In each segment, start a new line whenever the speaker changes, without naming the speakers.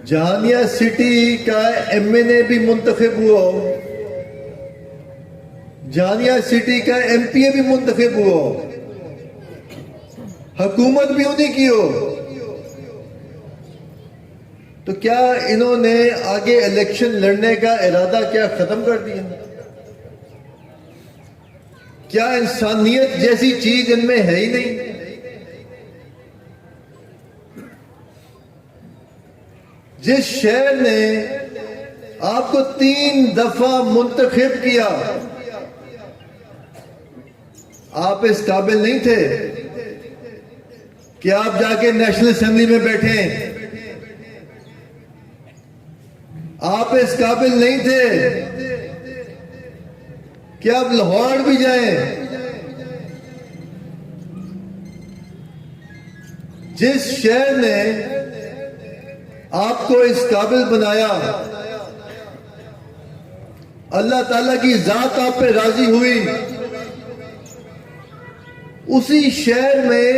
Jahania city का MNA भी मुंतखब हुआ, जहानिया सिटी का एमपीए भी मुंतखब हुआ, हुकूमत भी उन्हीं की हो, तो क्या इन्होंने आगे इलेक्शन लड़ने का इरादा क्या खत्म कर दिया? क्या इंसानियत जैसी चीज इनमें है ही नहीं? जिस शहर ने आपको 3 दफा मुंतखब किया, आप इस काबिल नहीं थे कि आप जाके नेशनल असेंबली में बैठे। आप इस काबिल नहीं थे कि आप लाहौर भी जाएं। जिस शहर ने आपको इस काबिल बनाया, अल्लाह ताला की जात आप पे राजी हुई, उसी शहर में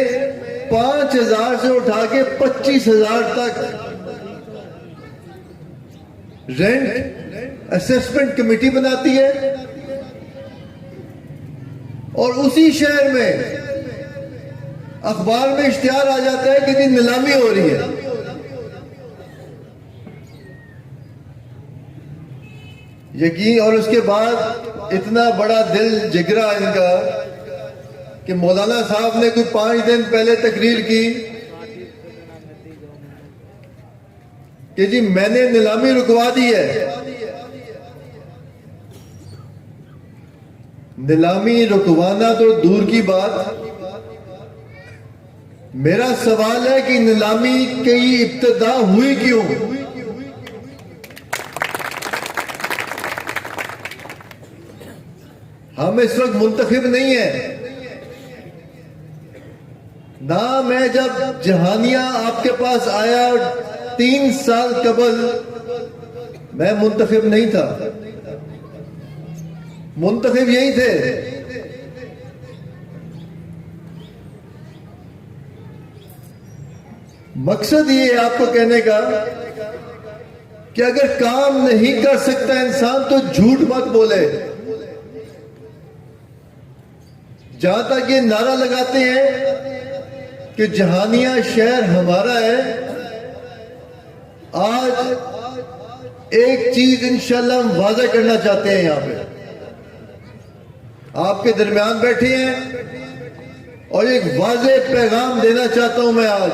5,000 से उठा के 25,000 तक रेंट असेसमेंट कमेटी बनाती है, और उसी शहर में अखबार में इश्तिहार आ जाता है कि नीलामी हो रही है। यकीन, और उसके बाद इतना बड़ा दिल जिगरा इनका कि मौलाना साहब ने कोई 5 दिन पहले तकरीर की कि जी मैंने नीलामी रुकवा दी है। नीलामी रुकवाना तो दूर की बात, मेरा सवाल है कि नीलामी की इब्तिदा हुई क्यों? हम इस वक्त मुंतखब नहीं है ना। मैं जब जहानिया आपके पास आया 3 साल कबल, मैं मुंतखब नहीं था। मुंतखब यही थे। मकसद ये है आपको कहने का कि अगर काम नहीं कर सकता इंसान तो झूठ मत बोले। जहां तक ये नारा लगाते हैं कि जहानिया शहर हमारा है, आज एक चीज इंशाल्लाह हम वाज़ेह करना चाहते हैं। यहां पे आपके दरमियान बैठे हैं और एक वाज़ेह पैगाम देना चाहता हूं मैं आज।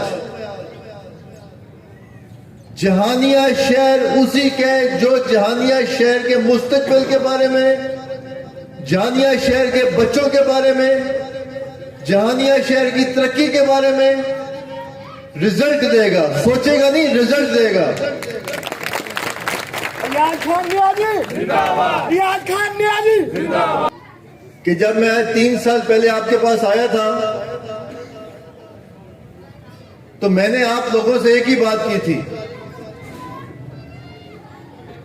जहानिया शहर उसी के जो जहानिया शहर के मुस्तकबिल के बारे में, जहानिया शहर के बच्चों के बारे में, जहानिया शहर की तरक्की के बारे में रिजल्ट देगा। सोचेगा नहीं, रिजल्ट देगा। कि जब मैं 3 साल पहले आपके पास आया था तो मैंने आप लोगों से एक ही बात की थी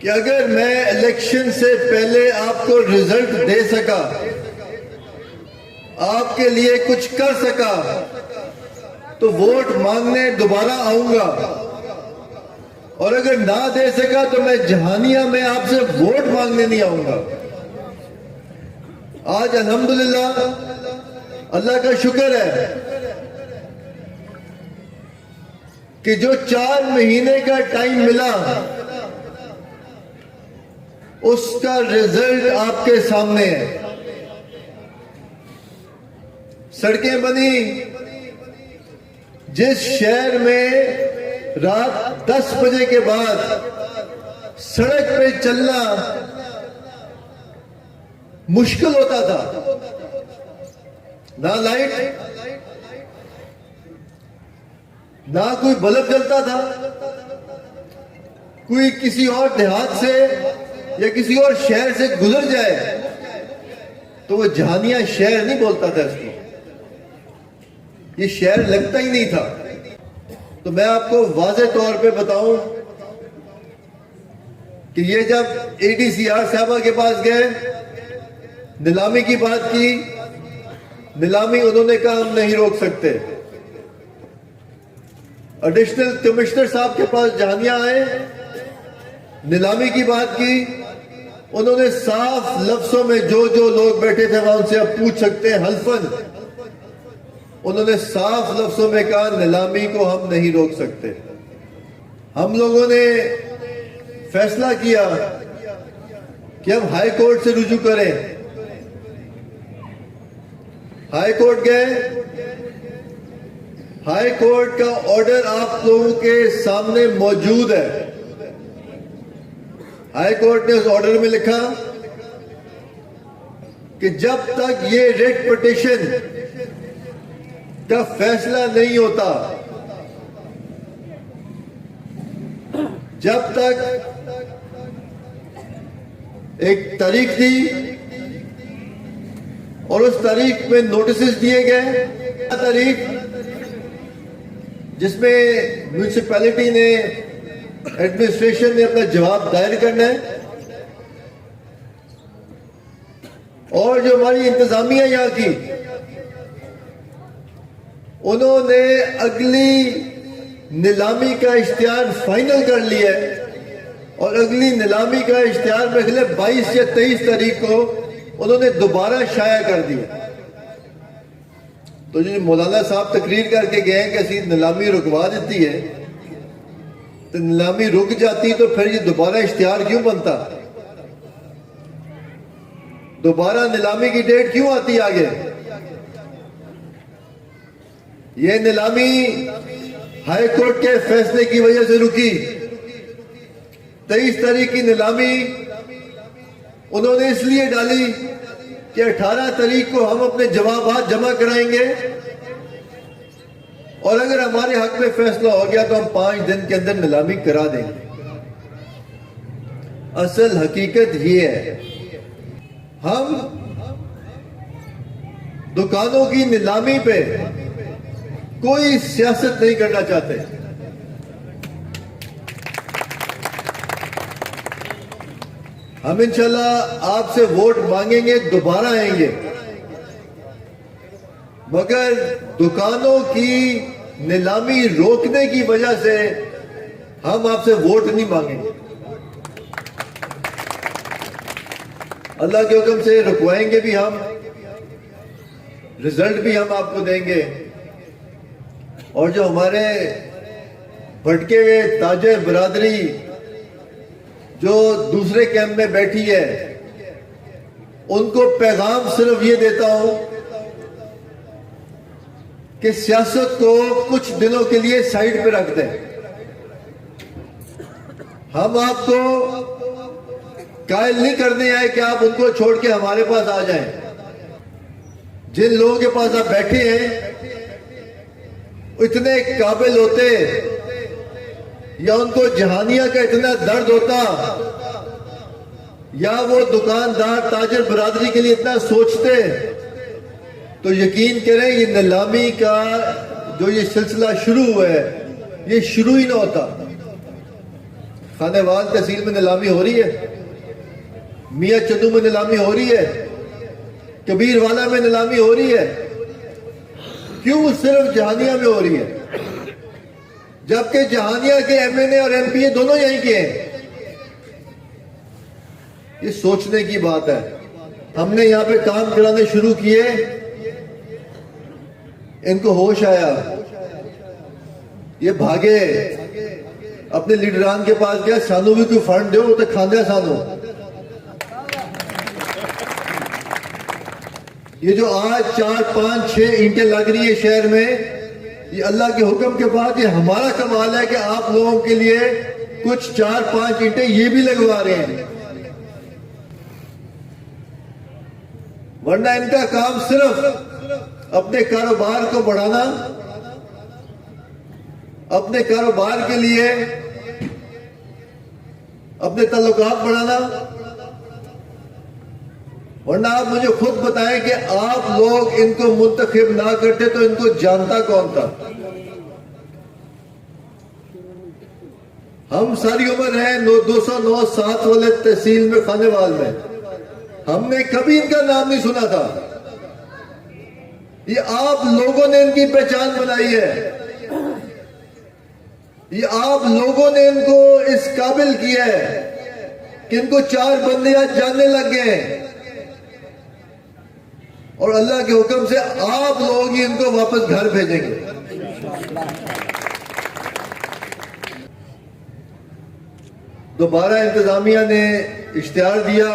कि अगर मैं इलेक्शन से पहले आपको रिजल्ट दे सका, आपके लिए कुछ कर सका, तो वोट मांगने दोबारा आऊंगा, और अगर ना दे सका तो मैं जहानिया में आपसे वोट मांगने नहीं आऊंगा। आज अल्हम्दुलिल्लाह अल्लाह का शुक्र है कि जो 4 महीने का टाइम मिला उसका रिजल्ट आपके सामने है। सड़कें बनी। जिस शहर में रात 10 बजे के बाद सड़क पे चलना मुश्किल होता था, ना लाइट, ना कोई बल्ब जलता था, कोई किसी और देहात से या किसी और शहर से गुजर जाए तो वो जहानिया शहर नहीं बोलता था इसको, ये शहर लगता ही नहीं था। तो मैं आपको वाज़ेह तौर पे बताऊं कि ये जब एडीसीआर साहबा के पास गए, नीलामी की बात की, नीलामी उन्होंने कहा हम नहीं रोक सकते। एडिशनल कमिश्नर साहब के पास जहानिया आए, नीलामी की बात की, उन्होंने साफ लफ्जों में जो जो लोग बैठे थे वहां उनसे आप पूछ सकते हैं हल्फन, उन्होंने साफ लफ्जों में कहा नीलामी को हम नहीं रोक सकते। हम लोगों ने फैसला किया कि हम हाई कोर्ट से रुजू करें। हाई कोर्ट गए, हाई कोर्ट का ऑर्डर आप लोगों के सामने मौजूद है। हाई कोर्ट ने उस ऑर्डर में लिखा कि जब तक ये रेट पिटीशन का फैसला नहीं होता, जब तक एक तारीख दी और उस तारीख में नोटिस दिए गए, तारीख जिसमें म्यूनिसिपैलिटी ने, एडमिनिस्ट्रेशन ने अपना जवाब दायर करना है, और जो हमारी इंतजामिया यहाँ की, उन्होंने अगली नीलामी का इश्तिहार फाइनल कर लिया है और अगली नीलामी का इश्तिहार मेरे ख्याल 22 या 23 तारीख को उन्होंने दोबारा शाया कर दिया। तो जो मौलाना साहब तकरीर करके गए कि असी नीलामी रुकवा देती है, तो नीलामी रुक जाती तो फिर ये दोबारा इश्तिहार क्यों बनता, दोबारा नीलामी की डेट क्यों आती आगे? ये नीलामी हाई कोर्ट के फैसले की वजह से रुकी। 23 तारीख की नीलामी उन्होंने इसलिए डाली कि 18 तारीख को हम अपने जवाब जमा कराएंगे और अगर हमारे हक में फैसला हो गया तो हम 5 दिन के अंदर नीलामी करा देंगे। असल हकीकत ये है, हम दुकानों की नीलामी पे कोई सियासत नहीं करना चाहते। हम इंशाल्लाह आपसे वोट मांगेंगे, दोबारा आएंगे, मगर दुकानों की नीलामी रोकने की वजह से हम आपसे वोट नहीं मांगेंगे। अल्लाह के हुक्म से रुकवाएंगे भी हम, रिजल्ट भी हम आपको देंगे। और जो हमारे भटके हुए ताजिर बरादरी जो दूसरे कैंप में बैठी है, उनको पैगाम सिर्फ ये देता हूं कि सियासत को कुछ दिनों के लिए साइड पे रख दें। हम आपको कायल नहीं करने आए कि आप उनको छोड़ के हमारे पास आ जाएं। जिन लोगों के पास आप बैठे हैं इतने काबिल होते या उनको जहानिया का इतना दर्द होता या वो दुकानदार ताजिर बरादरी के लिए इतना सोचते, तो यकीन करें ये नीलामी का जो ये सिलसिला शुरू हुआ है ये शुरू ही ना होता। खानेवाल तहसील में नीलामी हो रही है, मियां चंदू में नीलामी हो रही है, कबीरवाला में नीलामी हो रही है, क्यों सिर्फ जहानिया में हो रही है? जबकि जहानिया के एमएनए और एमपीए दोनों यहीं के हैं। ये सोचने की बात है। हमने यहां पे काम कराने शुरू किए, इनको होश आया, ये भागे अपने लीडरान के पास गया, सानू भी कोई फंड दो तो खांदा सानू। ये जो आज 4, 5, 6 ईंटें लग रही है शहर में, ये अल्लाह के हुक्म के बाद ये हमारा कमाल है कि आप लोगों के लिए कुछ 4, 5 ईंटें ये भी लगवा रहे हैं, वरना इनका काम सिर्फ अपने कारोबार को बढ़ाना, अपने कारोबार के लिए अपने ताल्लुकात बढ़ाना। वरना आप मुझे खुद बताएं कि आप लोग इनको मुंतखब ना करते तो इनको जानता कौन था? हम सारी उम्र है 209 7 वाले तहसील में खानेवाल में, हमने कभी इनका नाम नहीं सुना था। ये आप लोगों ने इनकी पहचान बनाई है। ये आप लोगों ने इनको इस काबिल किया है कि इनको 4 बंदे आज जानने लग गए हैं, और अल्लाह के हुक्म से आप लोग ही इनको वापस घर भेजेंगे। दोबारा इंतजामिया ने इश्तिहार दिया,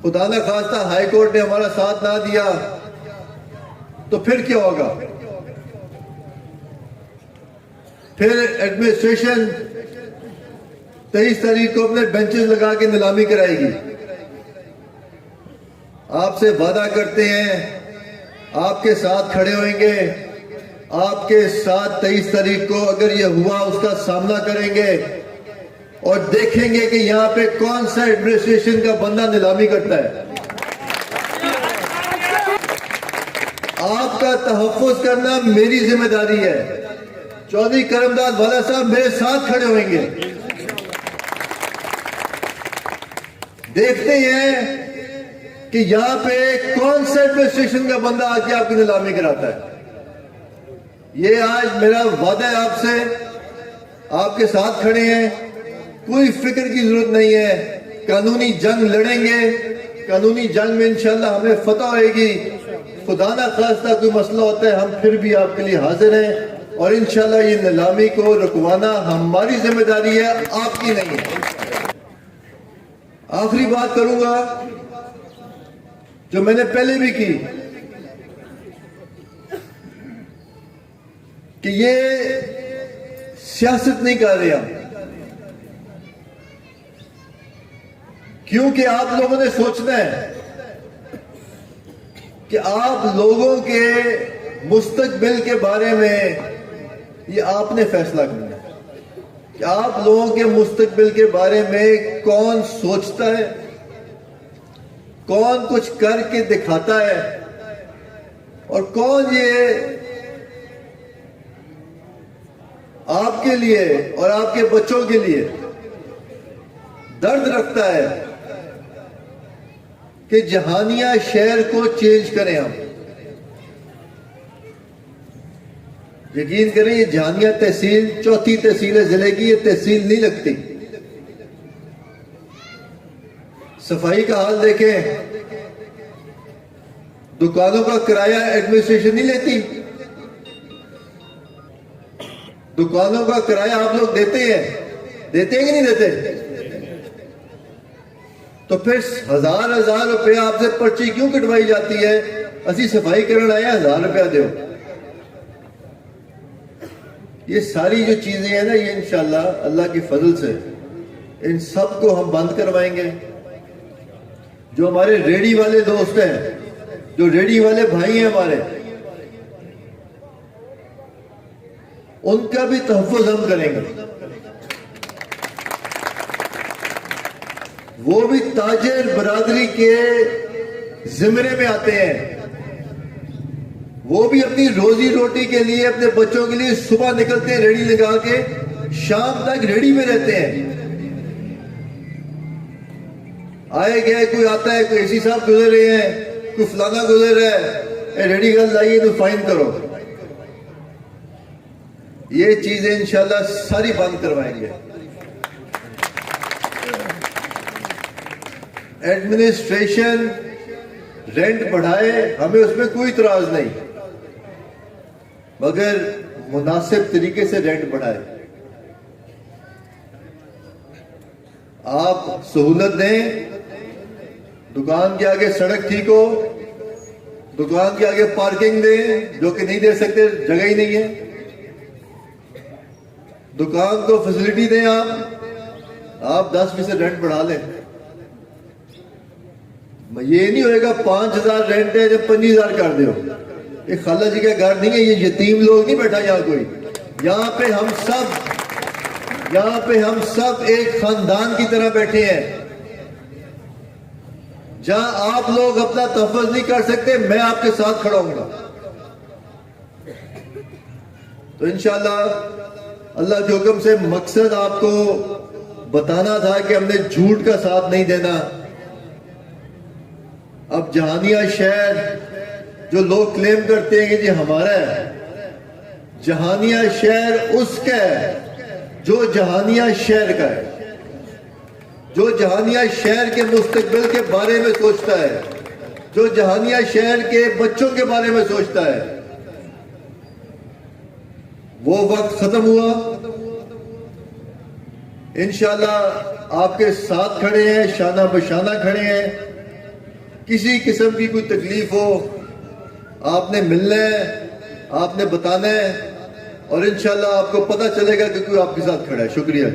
खुदा न खास्ता हाई कोर्ट ने हमारा साथ ना दिया तो फिर क्या होगा? फिर एडमिनिस्ट्रेशन 23 तारीख को अपने बेंचेस लगा के नीलामी कराएगी। आपसे वादा करते हैं, आपके साथ खड़े होंगे, आपके साथ 23 तारीख को अगर ये हुआ उसका सामना करेंगे और देखेंगे कि यहां पे कौन सा एडमिनिस्ट्रेशन का बंदा नीलामी करता है। आपका तहफ़्फ़ुज़ करना मेरी जिम्मेदारी है। चौधरी करमदाद वाला साहब मेरे साथ खड़े होंगे। देखते हैं कि यहां पे कौन सा एडमिनिस्ट्रेशन का बंदा आके आपकी नीलामी कराता है। ये आज मेरा वादा है आपसे, आपके साथ खड़े हैं, कोई फिक्र की जरूरत नहीं है। कानूनी जंग लड़ेंगे, कानूनी जंग में इंशाल्लाह हमें फतह होगी। खुदा ना खास्ता कोई मसला होता है हम फिर भी आपके लिए हाजिर हैं, और इंशाल्लाह ये नीलामी को रुकवाना हमारी जिम्मेदारी है, आपकी नहीं है। आखिरी बात करूंगा जो मैंने पहले भी की कि ये सियासत नहीं कर रहे हम, क्योंकि आप लोगों ने सोचना है कि आप लोगों के मुस्तकबिल के बारे में ये आपने फैसला करना है कि आप लोगों के मुस्तकबिल के बारे में कौन सोचता है, कौन कुछ करके दिखाता है, और कौन ये आपके लिए और आपके बच्चों के लिए दर्द रखता है कि जहानिया शहर को चेंज करें हम। यकीन करें, ये जहानिया तहसील चौथी तहसील है जिले की, ये तहसील नहीं लगती। सफाई का हाल देखें, दुकानों का किराया एडमिनिस्ट्रेशन नहीं लेती। दुकानों का किराया आप लोग देते हैं कि नहीं देते? तो फिर हजार रुपया आपसे पर्ची क्यों कटवाई जाती है? असी सफाई करने आए 1000 रुपया दो। ये सारी जो चीजें हैं ना, ये इंशाल्लाह अल्लाह की फजल से इन सब को हम बंद करवाएंगे। जो हमारे रेडी वाले दोस्त हैं, जो रेडी वाले भाई हैं हमारे, उनका भी तहफ़्फ़ुज़ हम करेंगे। वो भी ताजिर बरादरी के जिम्मे में आते हैं। वो भी अपनी रोजी रोटी के लिए, अपने बच्चों के लिए सुबह निकलते हैं रेडी लगा के, शाम तक रेडी में रहते हैं। आए गए कोई आता है, कोई एसी साहब गुजर रहे हैं, कोई फलाना गुजर रहा है, रेडी कर लाइए तो फाइन करो। ये चीजें इंशाल्लाह सारी बंद करवाएंगे। एडमिनिस्ट्रेशन रेंट बढ़ाए, हमें उसमें कोई इतराज नहीं, मगर मुनासिब तरीके से रेंट बढ़ाए। आप सहूलत दें, दुकान के आगे सड़क ठीक हो, दुकान के आगे पार्किंग दें, जो कि नहीं दे सकते, जगह ही नहीं है। दुकान को फैसिलिटी दें, आप 10% रेंट बढ़ा लें। ये नहीं होएगा 5000 रेंट है जब 5000 कर दो। ये खाला जी का घर नहीं है, ये यतीम लोग नहीं बैठा यहाँ कोई। यहाँ पे हम सब एक खानदान की तरह बैठे हैं। जहां आप लोग अपना तहफ़्फ़ुज़ नहीं कर सकते, मैं आपके साथ खड़ा हूंगा। तो इंशाल्लाह अल्लाह के हुक्म से मकसद आपको बताना था कि हमने झूठ का साथ नहीं देना। अब जहानिया शहर जो लोग क्लेम करते हैं कि जी हमारा है, जहानिया शहर उसका है जो जहानिया शहर का है, जो जहानिया शहर के मुस्तकबिल के बारे में सोचता है, जो जहानिया शहर के बच्चों के बारे में सोचता है। वो वक्त खत्म हुआ। इंशाल्लाह आपके साथ खड़े हैं, शाना बशाना खड़े हैं। किसी किस्म की कोई तकलीफ हो, आपने मिलना है, आपने बताना है, और इंशाल्लाह आपको पता चलेगा कि कोई आपके साथ खड़ा है। शुक्रिया।